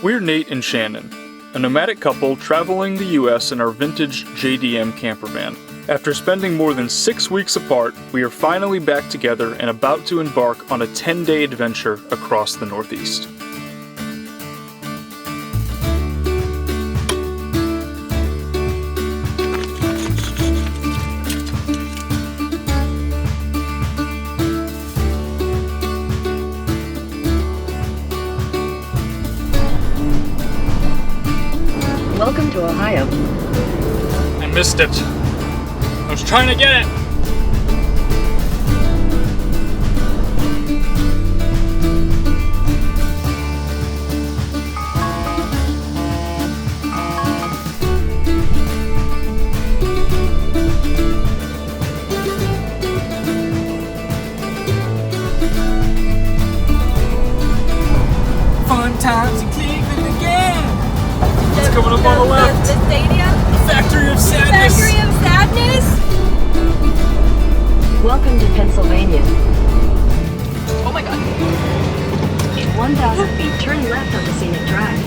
We're Nate and Shannon, a nomadic couple traveling the US in our vintage JDM camper van. After spending more than 6 weeks apart, we are finally back together and about to embark on a 10-day adventure across the Northeast. Welcome to Ohio. I missed it. I was trying to get it. Fun times in Cleveland again. It's coming up on the left. The stadium? The Factory of Sadness. Factory of Sadness? Welcome to Pennsylvania. Oh my god. In 1,000 feet, turn left on the scenic drive.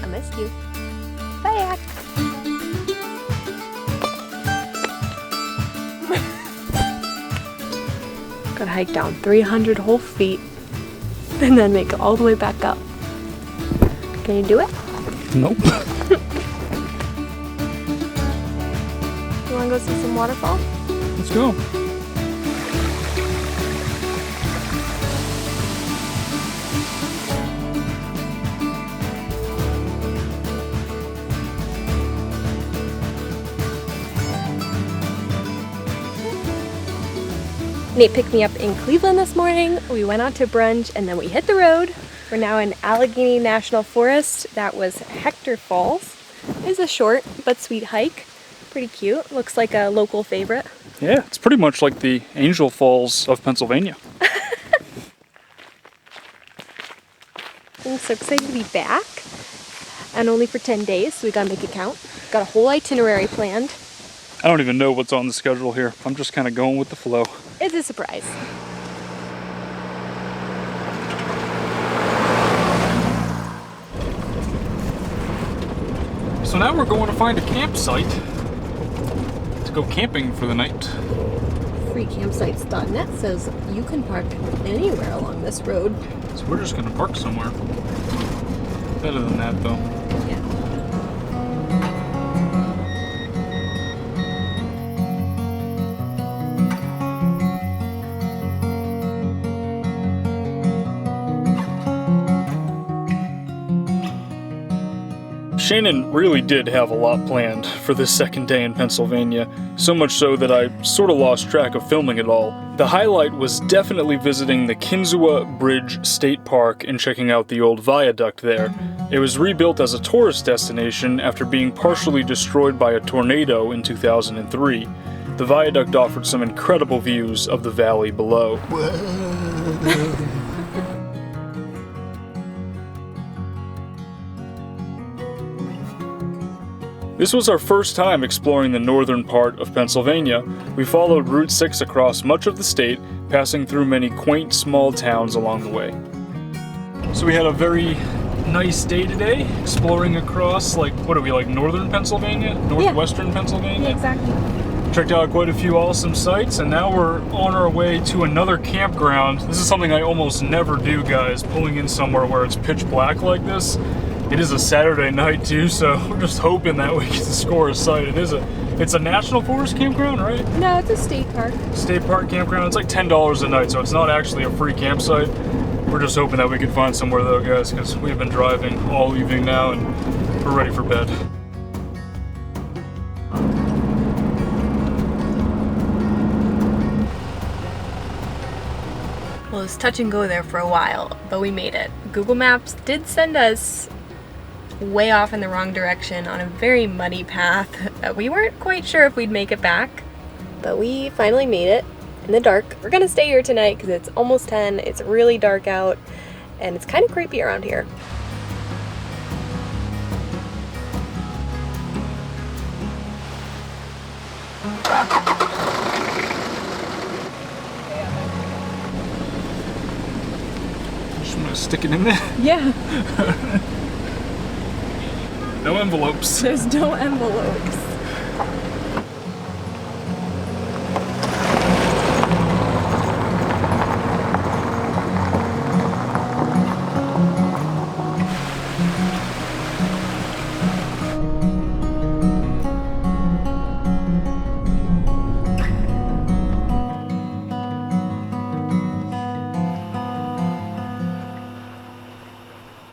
I missed you. Back. Gotta hike down 300 whole feet and then make it all the way back up. Can you do it? Nope. You wanna go see some waterfall? Let's go. Nate picked me up in Cleveland this morning. We went out to brunch and then we hit the road. We're now in Allegheny National Forest. That was Hector Falls. It's a short but sweet hike. Pretty cute. Looks like a local favorite. Yeah, it's pretty much like the Angel Falls of Pennsylvania. I'm so excited to be back. And only for 10 days, so we gotta make it count. Got a whole itinerary planned. I don't even know what's on the schedule here. I'm just kind of going with the flow. It's a surprise. So now we're going to find a campsite to go camping for the night. Freecampsites.net says you can park anywhere along this road. So we're just going to park somewhere. Better than that though. Yeah. Shannon really did have a lot planned for this second day in Pennsylvania, so much so that I sort of lost track of filming it all. The highlight was definitely visiting the Kinzua Bridge State Park and checking out the old viaduct there. It was rebuilt as a tourist destination after being partially destroyed by a tornado in 2003. The viaduct offered some incredible views of the valley below. This was our first time exploring the northern part of Pennsylvania. We followed Route 6 across much of the state, passing through many quaint small towns along the way. So we had a very nice day today, exploring across, northern Pennsylvania? Northwestern Pennsylvania? Yeah, exactly. Checked out quite a few awesome sites, and now we're on our way to another campground. This is something I almost never do, guys, pulling in somewhere where it's pitch black like this. It is a Saturday night too, so we're just hoping that we get to score a site. It's a national forest campground, right? No, it's a state park. State park campground. It's like $10 a night, so it's not actually a free campsite. We're just hoping that we can find somewhere though, guys, because we've been driving all evening now and we're ready for bed. Well, it was touch and go there for a while, but we made it. Google Maps did send us way off in the wrong direction on a very muddy path. We weren't quite sure if we'd make it back, but we finally made it. in the dark. We're gonna stay here tonight because it's almost 10. It's really dark out and it's kind of creepy around here. Just gonna stick it in there. Yeah. No envelopes. There's no envelopes.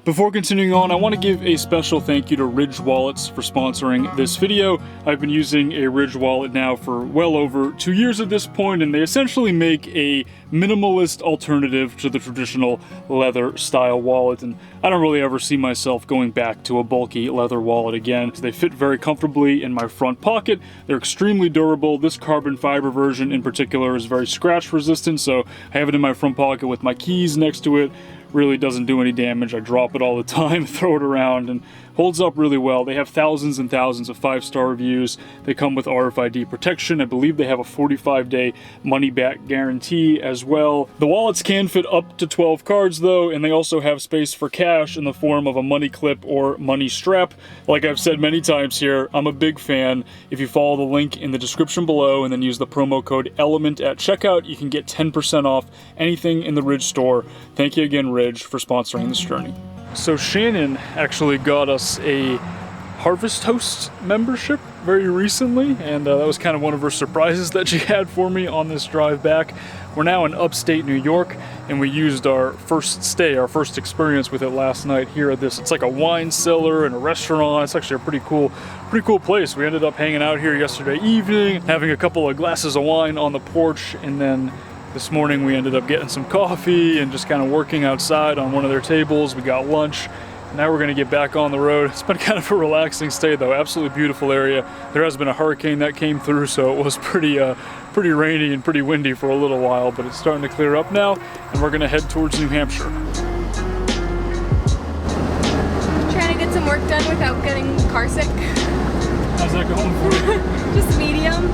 Before continuing on, I want to give a special thank you to Ridge Wallets for sponsoring this video. I've been using a Ridge wallet now for well over 2 years at this point, and they essentially make a minimalist alternative to the traditional leather style wallet, and I don't really ever see myself going back to a bulky leather wallet again. They fit very comfortably in my front pocket. They're extremely durable. This carbon fiber version in particular is very scratch resistant, so I have it in my front pocket with my keys next to it. Really doesn't do any damage. I drop it all the time, throw it around, and holds up really well. They have thousands and thousands of 5-star reviews. They come with RFID protection. I believe they have a 45-day money-back guarantee as well. The wallets can fit up to 12 cards though, and they also have space for cash in the form of a money clip or money strap. Like I've said many times here, I'm a big fan. If you follow the link in the description below and then use the promo code ELEMENT at checkout, you can get 10% off anything in the Ridge store. Thank you again, Ridge, for sponsoring this journey. So Shannon actually got us a Harvest Host membership very recently, and that was kind of one of her surprises that she had for me on this drive back. We're now in upstate New York, and we used our first experience with it last night here at this. It's like a wine cellar and a restaurant. It's actually a pretty cool place. We ended up hanging out here yesterday evening, having a couple of glasses of wine on the porch, and then this morning we ended up getting some coffee and just kind of working outside on one of their tables. We got lunch. Now we're gonna get back on the road. It's been kind of a relaxing stay though. Absolutely beautiful area. There has been a hurricane that came through, so it was pretty rainy and pretty windy for a little while, but it's starting to clear up now, and we're gonna head towards New Hampshire. Trying to get some work done without getting car sick. How's that going for you? Just medium.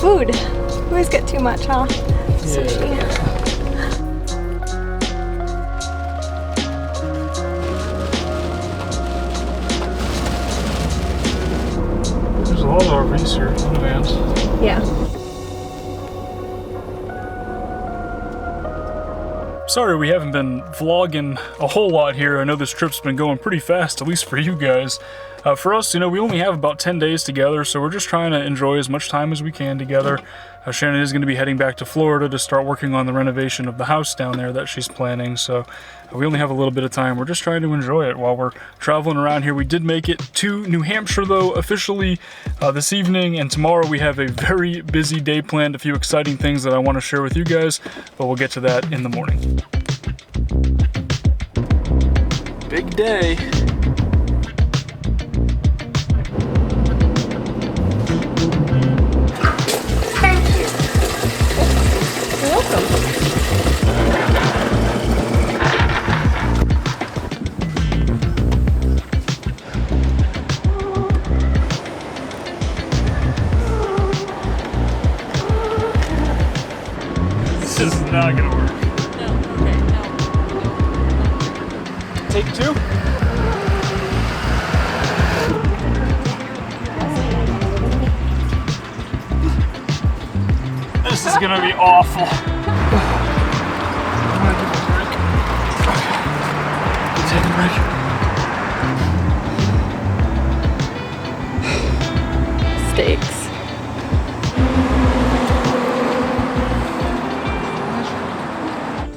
Food. We always get too much, huh? Sushi. There's a lot of RVs here in vans. Yeah. Sorry we haven't been vlogging a whole lot here. I know this trip's been going pretty fast, at least for you guys. For us, you know, we only have about 10 days together, so we're just trying to enjoy as much time as we can together. Shannon is going to be heading back to Florida to start working on the renovation of the house down there that she's planning, so we only have a little bit of time. We're just trying to enjoy it while we're traveling around here. We did make it to New Hampshire, though, officially this evening, and tomorrow we have a very busy day planned, a few exciting things that I want to share with you guys, but we'll get to that in the morning. Big day. This is not gonna work. No, okay, no. Take two. This is gonna be awful. Take a break. Steaks.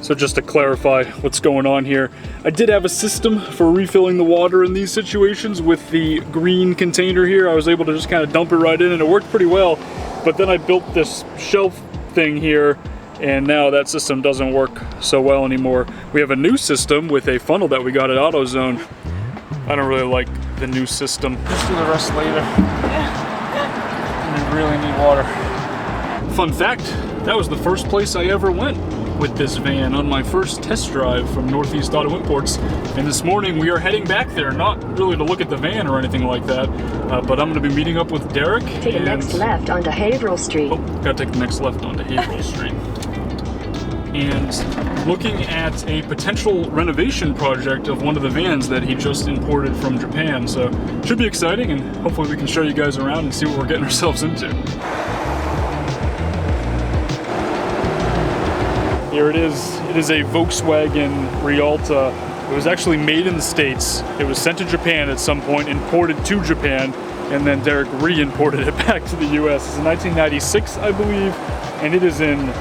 So just to clarify what's going on here, I did have a system for refilling the water in these situations with the green container here. I was able to just kind of dump it right in and it worked pretty well. But then I built this shelf thing here and now that system doesn't work so well anymore. We have a new system with a funnel that we got at AutoZone. I don't really like the new system. Let's do the rest later. We really need water. Fun fact, that was the first place I ever went with this van on my first test drive from Northeast Auto Imports. And this morning we are heading back there, not really to look at the van or anything like that, but I'm gonna be meeting up with Derek. Take the next left onto Haverhill Street. Oh, gotta take the next left onto Haverhill Street. And looking at a potential renovation project of one of the vans that he just imported from Japan. So should be exciting, and hopefully we can show you guys around and see what we're getting ourselves into. Here it is. It is a Volkswagen Rialta. It was actually made in the States. It was sent to Japan at some point, imported to Japan, and then Derek re-imported it back to the US. It's in 1996, I believe, and it is in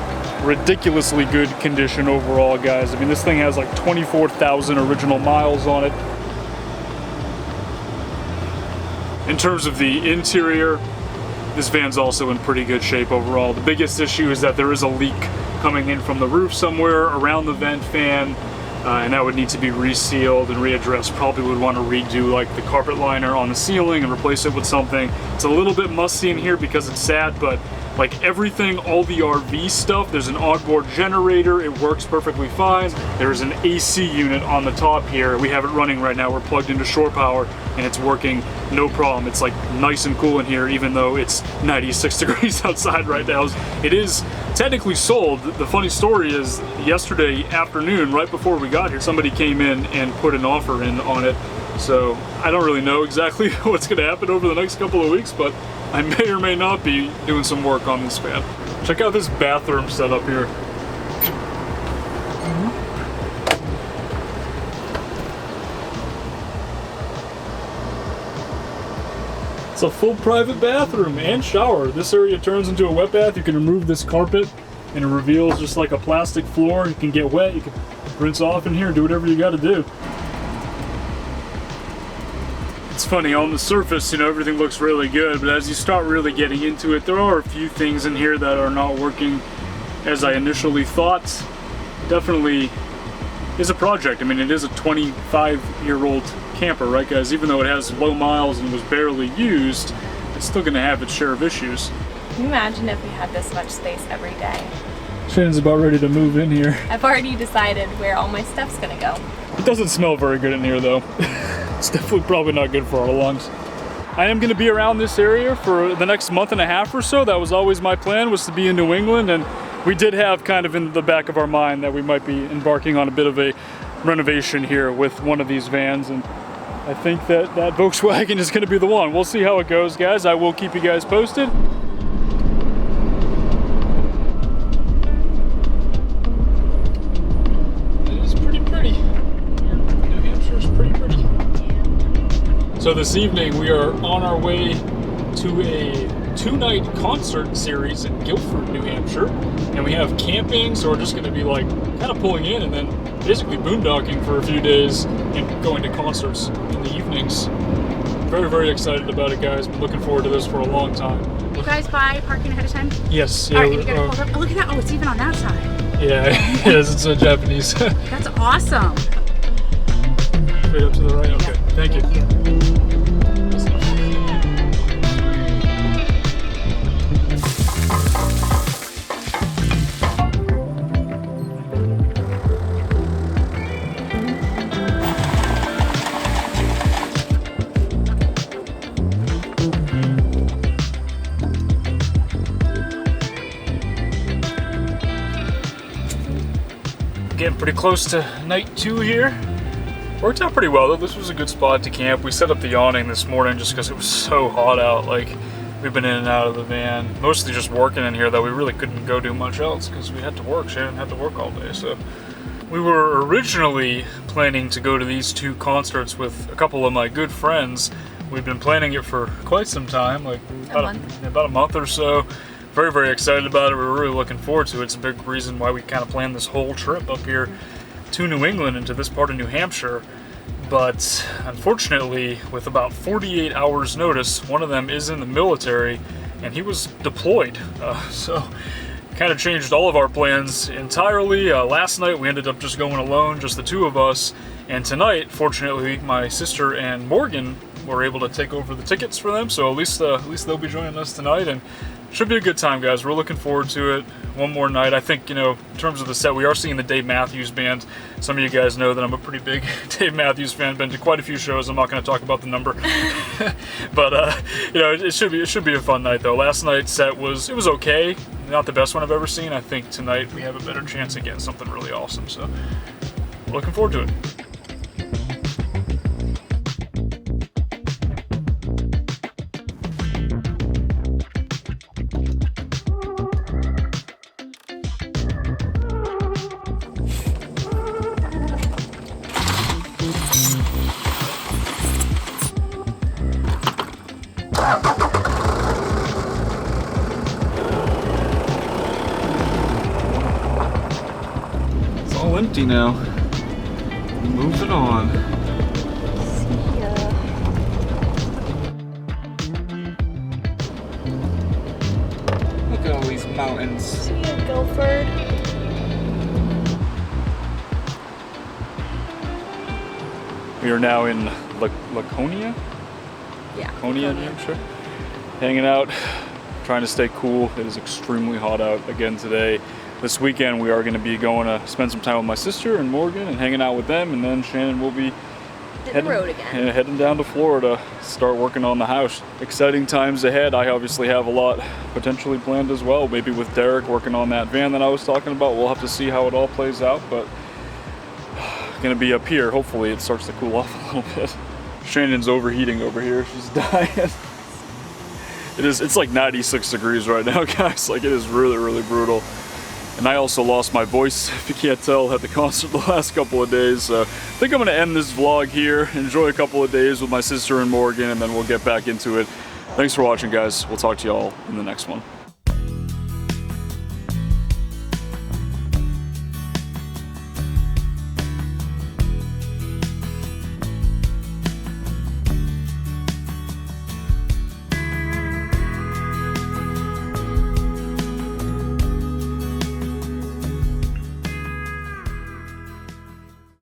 ridiculously good condition overall, guys. I mean, this thing has like 24,000 original miles on it. In terms of the interior, this van's also in pretty good shape overall. The biggest issue is that there is a leak coming in from the roof somewhere around the vent fan, and that would need to be resealed and readdressed. Probably would want to redo like the carpet liner on the ceiling and replace it with something. It's a little bit musty in here because it's sad, but like everything, all the RV stuff, there's an onboard generator, it works perfectly fine. There's an AC unit on the top here. We have it running right now. We're plugged into shore power and it's working no problem. It's like nice and cool in here even though it's 96 degrees outside right now. It is technically sold. The funny story is yesterday afternoon, right before we got here, somebody came in and put an offer in on it. So I don't really know exactly what's gonna happen over the next couple of weeks, but I may or may not be doing some work on this van. Check out this bathroom setup here. It's a full private bathroom and shower. This area turns into a wet bath. You can remove this carpet and it reveals just like a plastic floor. You can get wet, you can rinse off in here, do whatever you gotta do. It's funny, on the surface, you know, everything looks really good, but as you start really getting into it, there are a few things in here that are not working as I initially thought. Definitely is a project. I mean, it is a 25-year-old camper, right guys? Even though it has low miles and was barely used, it's still gonna have its share of issues. Can you imagine if we had this much space every day? Shannon's about ready to move in here. I've already decided where all my stuff's gonna go. It doesn't smell very good in here though. It's definitely probably not good for our lungs. I am going to be around this area for the next month and a half or so. That was always my plan, was to be in New England, and we did have kind of in the back of our mind that we might be embarking on a bit of a renovation here with one of these vans, and I think that Volkswagen is going to be the one. We'll see how it goes, guys. I will keep you guys posted. It is pretty pretty. New Hampshire is pretty pretty. So this evening we are on our way to a 2-night concert series in Guilford, New Hampshire, and we have camping, so we're just going to be like kind of pulling in and then basically boondocking for a few days and going to concerts in the evenings. Very, very excited about it, guys. Been looking forward to this for a long time. You guys buy parking ahead of time? Yes. Yeah, All right, you gotta pull up. Oh, look at that. Oh, it's even on that side. Yeah, yes, it's Japanese. That's awesome. Straight up to the right? Okay, thank you. Getting pretty close to night 2 here. Worked out pretty well though. This was a good spot to camp. We set up the awning this morning just because it was so hot out. Like, we've been in and out of the van, mostly just working in here though. We really couldn't go do much else because we had to work. Shannon had to work all day. So we were originally planning to go to these 2 concerts with a couple of my good friends. We've been planning it for quite some time, like about a month or so. very, very excited about it. We're really looking forward to it. It's a big reason why we kind of planned this whole trip up here to New England and to this part of New Hampshire. But unfortunately, with about 48 hours notice, one of them is in the military and he was deployed. So kind of changed all of our plans entirely. Last night we ended up just going alone, just the two of us. And tonight, fortunately, my sister and Morgan were able to take over the tickets for them. So at least they'll be joining us tonight, and should be a good time, guys. We're looking forward to it. One more night. I think, you know, in terms of the set, we are seeing the Dave Matthews Band. Some of you guys know that I'm a pretty big Dave Matthews fan. Been to quite a few shows. I'm not going to talk about the number, but you know, it should be a fun night though. Last night's set was okay. Not the best one I've ever seen. I think tonight we have a better chance of getting something really awesome. So we're looking forward to it. It's all empty now. Move it on. See ya. Look at all these mountains. See ya, Guilford. We are now in Laconia? Yeah. Laconia, New Hampshire. Hanging out, trying to stay cool. It is extremely hot out again today. This weekend we are going to be going to spend some time with my sister and Morgan and hanging out with them, and then Shannon will be Hit the road again. heading down to Florida, start working on the house. Exciting times ahead. I obviously have a lot potentially planned as well, maybe with Derek working on that van that I was talking about. We'll have to see how it all plays out, but gonna be up here. Hopefully it starts to cool off a little bit. Shannon's overheating over here. She's dying. It's like 96 degrees right now, guys. Like, it is really, really brutal. And I also lost my voice, if you can't tell, at the concert the last couple of days. So I think I'm gonna end this vlog here, enjoy a couple of days with my sister and Morgan, and then we'll get back into it. Thanks for watching, guys. We'll talk to y'all in the next one.